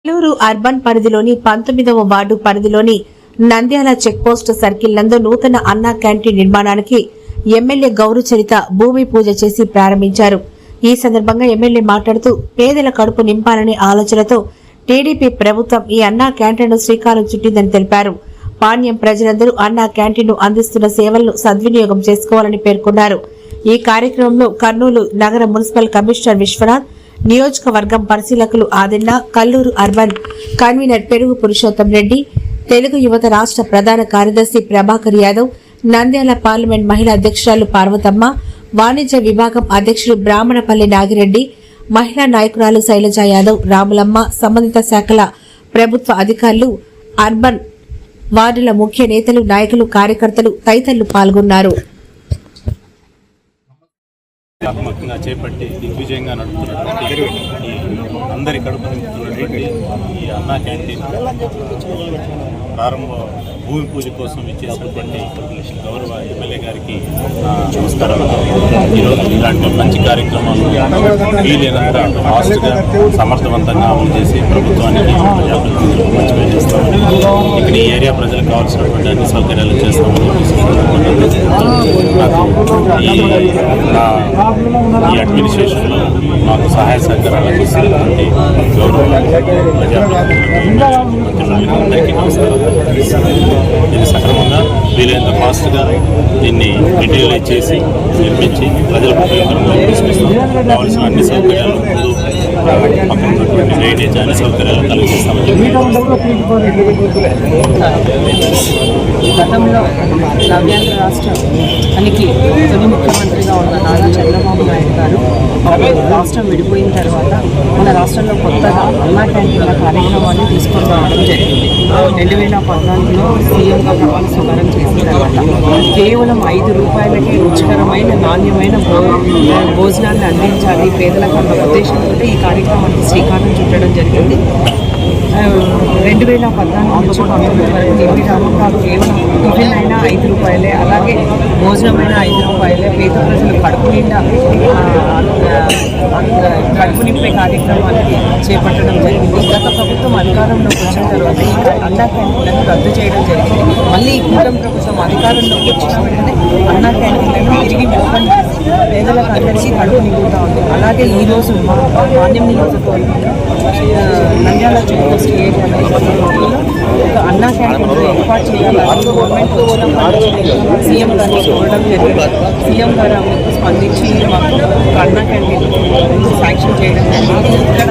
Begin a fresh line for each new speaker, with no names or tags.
Nellore urban పరిధిలోని 19వ ward పరిధిలోని Nandyal checkpost circle నందు నూతన అన్నా క్యాంటీన్ నిర్మాణానికి ఎమ్మెల్యే గౌరచరిత భూమి పూజ చేసి ప్రారంభించారు. ఈ సందర్భంగా ఎమ్మెల్యే మాట్లాడుతూ పేదల కడుపు నింపాలనే ఆలోచనతో టీడీపీ ప్రభుత్వం ఈ అన్నా క్యాంటీన్ను శ్రీకారం చుట్టిందని తెలిపారు. పాణ్యం ప్రజలందరూ అన్నా క్యాంటీన్ను అందిస్తున్న సేవలను సద్వినియోగం చేసుకోవాలని పేర్కొన్నారు. ఈ కార్యక్రమంలో కర్నూలు నగర మున్సిపల్ కమిషనర్ విశ్వనాథ్, నియోజకవర్గం పరిశీలకులు ఆదిన్న, కల్లూరు అర్బన్ కన్వీనర్ పెరుగు పురుషోత్తం రెడ్డి, తెలుగు యువత రాష్ట్ర ప్రధాన కార్యదర్శి ప్రభాకర్ యాదవ్, నంద్యాల పార్లమెంట్ మహిళా అధ్యక్షురాలు పార్వతమ్మ, వాణిజ్య విభాగం అధ్యక్షుడు బ్రాహ్మణపల్లి నాగిరెడ్డి, మహిళా నాయకురాలు శైలజ యాదవ్, రాములమ్మ, సంబంధిత శాఖల ప్రభుత్వ అధికారులు, అర్బన్ వార్డుల ముఖ్య నేతలు, నాయకులు, కార్యకర్తలు తదితరులు పాల్గొన్నారు.
వ్యూహాత్మకంగా చేపట్టి దిగ్విజయంగా నడుపుతున్నటువంటి అందరి కడుపు నింపుతున్నటువంటి ఈ అన్నా క్యాంటీన్ ప్రారంభ భూమి పూజ కోసం ఇచ్చేసినటువంటి గౌరవ ఎమ్మెల్యే గారికి నమస్కారాలు. ఈరోజు ఇలాంటి మంచి కార్యక్రమాలు వీలైనంత ఫాస్ట్గా సమర్థవంతంగా అమలు చేసి ప్రభుత్వానికి ప్రజాప్రతినిధులకు మంచి పని చేస్తామని, ఇక్కడ ఈ ఏరియా ప్రజలకు కావాల్సినటువంటి అన్ని సౌకర్యాలు చేస్తామని ఈ అడ్మినిస్ట్రేషన్లో మాకు సహాయ సహకారాలు చేసినటువంటి గౌరవ ప్రజాప్రతినిధులకు అందరికీ నమస్కారాలు. దీన్ని సక్రమంగా వీలైనంత ఫాస్ట్గా దీన్ని మెటీరియలైజ్ చేసి నిర్మించి ప్రజలకు ఉపయోగకరంగా తీసుకొస్తాం. కావాల్సిన అన్ని సౌకర్యాలు ముందు పక్కన ఉన్నటువంటి డ్రైనేజ్ అన్ని సౌకర్యాలు కలిగిస్తామని
గతంలో నవ్యాంధ్ర రాష్ట్రానికి తొలి ముఖ్యమంత్రిగా ఉన్న నారా చంద్రబాబు నాయుడు గారు రాష్ట్రం విడిపోయిన తర్వాత మన రాష్ట్రంలో కొత్తగా అన్నా క్యాంటీన్ల కార్యక్రమాన్ని తీసుకొని రావడం జరిగింది. 2014లో సీఎంగా ప్రమాణ స్వీకారం చేసిన తర్వాత కేవలం 5 రూపాయలకి రుచికరమైన నాణ్యమైన భోజనాన్ని అందించాలి పేదలకు అన్న ఉద్దేశంతో ఈ కార్యక్రమానికి శ్రీకారం చుట్టడం జరిగింది. 2014 నుంచి 19 వరకు నిర్మితాముగా కేవలం టిఫిన్ అయినా 5 రూపాయలే, అలాగే భోజనమైన 5 రూపాయలే, పేద ప్రజలు కడుపు నిండా కడుపు నింపే కార్యక్రమాన్ని చేపట్టడం జరిగింది. గత ప్రభుత్వం అధికారంలోకి వచ్చిన తర్వాత ఈ అన్నా క్యాంటీన్లను రద్దు చేయడం జరిగింది. మళ్ళీ ఈ కూటమి ప్రభుత్వం అధికారంలోకి వచ్చిన వెంటనే అన్నా క్యాంటీన్లను తిరిగి ఓపెన్ చేసి పేదలకు అందరికీ కడుపు నింపుతూ ఉంది. అలాగే ఈరోజు పాణ్యం నియోజకవర్గంలో నంద్యాల చెక్పోస్ట్ ఏరియాలో ఒక అన్నా క్యాంటీన్లు ఏర్పాటు చేయాలని గవర్నమెంట్ సీఎం గారిని కోరడం జరిగింది. సీఎం గారు స్పందించి మాకు ఒక అన్నా క్యాంటీన్ శాంక్షన్ చేయడం జరిగింది. ఇక్కడ